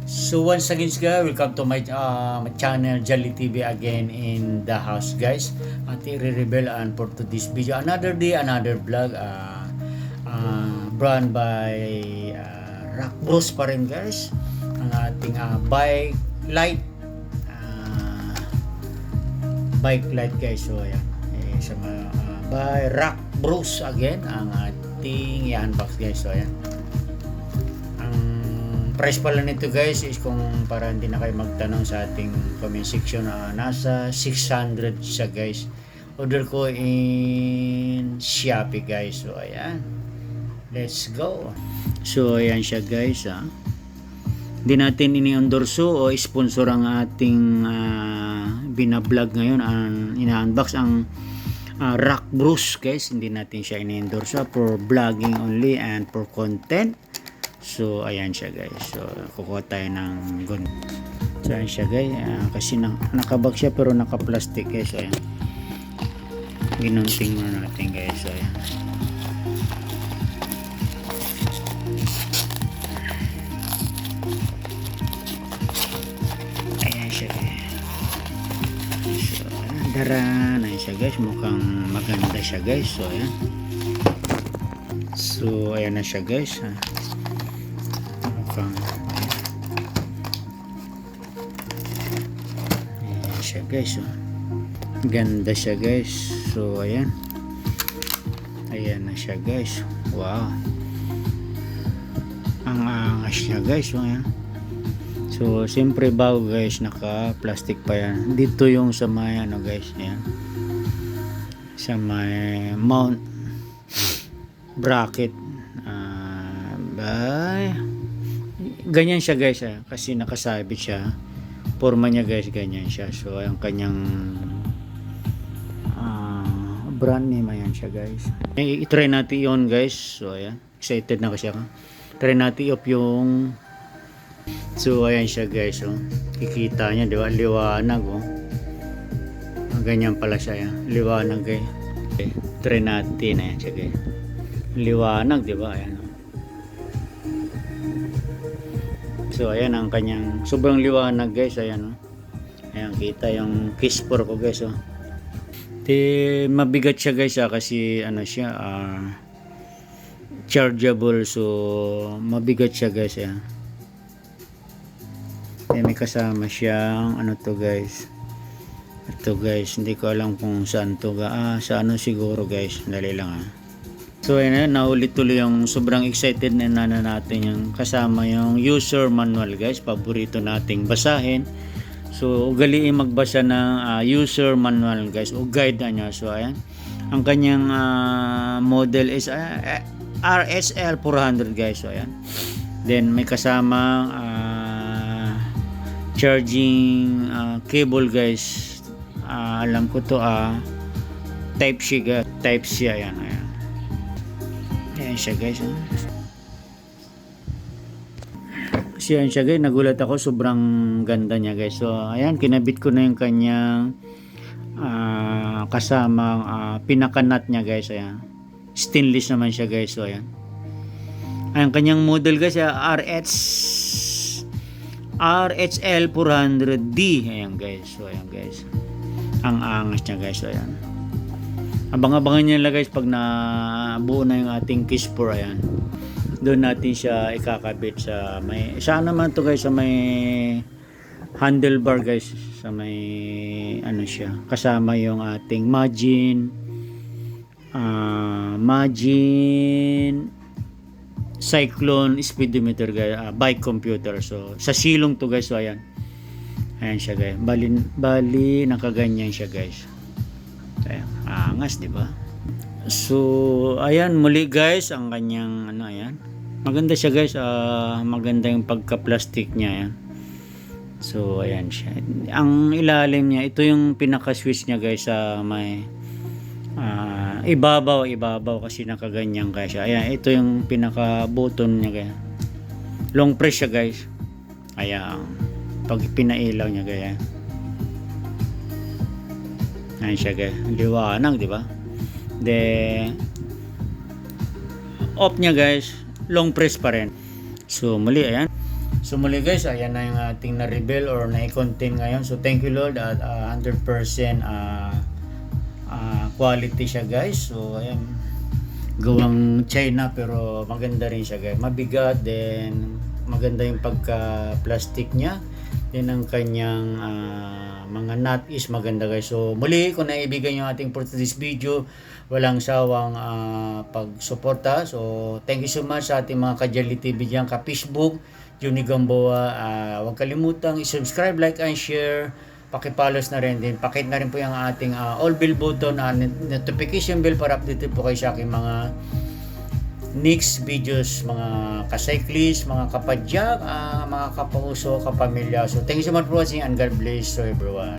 So once again guys, welcome to my channel Jolly TV again in the house guys. At i-reveal and for today's video, another day, another vlog brand by Rock Bros pa rin guys. Ang ating bike light guys. So ayan, sa by Rock Bros again ang ating i-unbox guys. So ayan. Price pala nito guys is kung para hindi na kayo magtanong sa ating comment section, nasa 600 siya guys. Order ko in Shopee guys. So ayan, let's go. So ayan siya guys. Hindi natin ini-endorso o sponsor ang ating binablog ngayon, ang ina-unbox ang Rock Bros guys. Hindi natin siya ini-endorso, for vlogging only and for content. So ayan siya guys. So kukuha tayo ng gun. So ayan siya guys. Kasi nakabag siya pero naka-plastic guys. So ayan, ginunting muna natin guys. So ayan, ayan siya guys. So daran, ayan siya guys. Mukhang maganda siya guys. So ayan. So ayan na siya guys. Ayan siya guys. Ganda siya guys. So ayan, ayan na siya guys. Wow, ang angas niya guys. So ayan. So siyempre bago guys, naka plastic pa yan. Dito yung sa may ano guys, ayan, sa may mount bracket. Ganyan siya guys, kasi nakasabit siya. Forma niya guys, ganyan siya. So ang kanyang brand name, ayan siya guys. I-try natin yun guys. So ayan, excited na kasi ako. Try natin i-off yung, so ayan siya guys. So kikita niya, di ba? Liwanag ganyan pala siya, ayan. Liwanag guys. Okay. Try natin, ayan siya guys. Liwanag, di ba? Ayan. So ayan ang kanyang sobrang liwanag guys. Ayan ayan, kita yung kiss for ko guys. Mabigat siya guys, kasi ano siya, chargeable. So mabigat siya guys. Ayan. May kasama siyang ano to guys. Ito guys, hindi ko alam kung saan to sa ano siguro guys. Dali lang So ayan, naulit tuloy yung sobrang excited na natin yung kasama yung user manual guys. Paborito nating basahin. So ugaliin magbasa ng user manual guys, o guide niya. So ayan, ang kanyang model is RSL 400 guys. So ayan, then may kasama charging cable guys. Alam ko to type C guys. Type C, ayan. Ayan siya guys. So ayan siya guys, nagulat ako, sobrang ganda niya guys. So ayan, kinabit ko na yung kanyang kasamang pinakanat niya guys. Ayan, stainless naman siya guys. So ayan, ang kanyang model guys, RHL 400D. Ayan guys. So ayan guys, ang angas niya guys. So ayan, abang-abangan nyo lang guys pag nabuo na yung ating kiss for. Ayan, doon natin siya ikakabit sa may, saan naman to guys, sa may handlebar guys, sa may ano siya, kasama yung ating Magin Cyclone speedometer guys, bike computer. So sa silong to guys. So ayan, ayan siya guys, bali nakaganyan siya guys. Ayan, angas, di ba? So ayan, muli guys, ang kanyang ano, ayan, maganda siya guys. Maganda yung pagka-plastic niya, ayan. So ayan siya. Ang ilalim niya, ito yung pinaka-switch niya guys, sa may ibabaw kasi nakaganyan guys. Ayan, ito yung pinaka-button niya guys. Long press siya guys. Ayan, pag pinailaw niya guys. Ayan siya guys, liwanag, di ba? Then off niya guys, long press pa rin. So muli, ayan, So muli guys, ayan na yung ating na-reveal or na-contain ngayon. So thank you Lord at 100% quality siya guys. So ayan, gawang China pero maganda rin siya guys. Mabigat, then maganda yung pagka-plastic niya. Then ang kanyang mga nut is maganda guys. So muli, kung naibigay yung ating for this video, walang sawang pagsuporta. So thank you so much sa ating mga Kajali TV dyan, ka-Facebook, Johnny Gamboa. Huwag kalimutang i-subscribe, like, and share. Pakipalos na rin din. Pakit na rin po yung ating all bell button, notification bell para updated po kayo sa aking mga next videos, mga ka-cyclist, mga kapadyak, mga kapauso, kapamilya. So thank you so much for watching and God bless to everyone.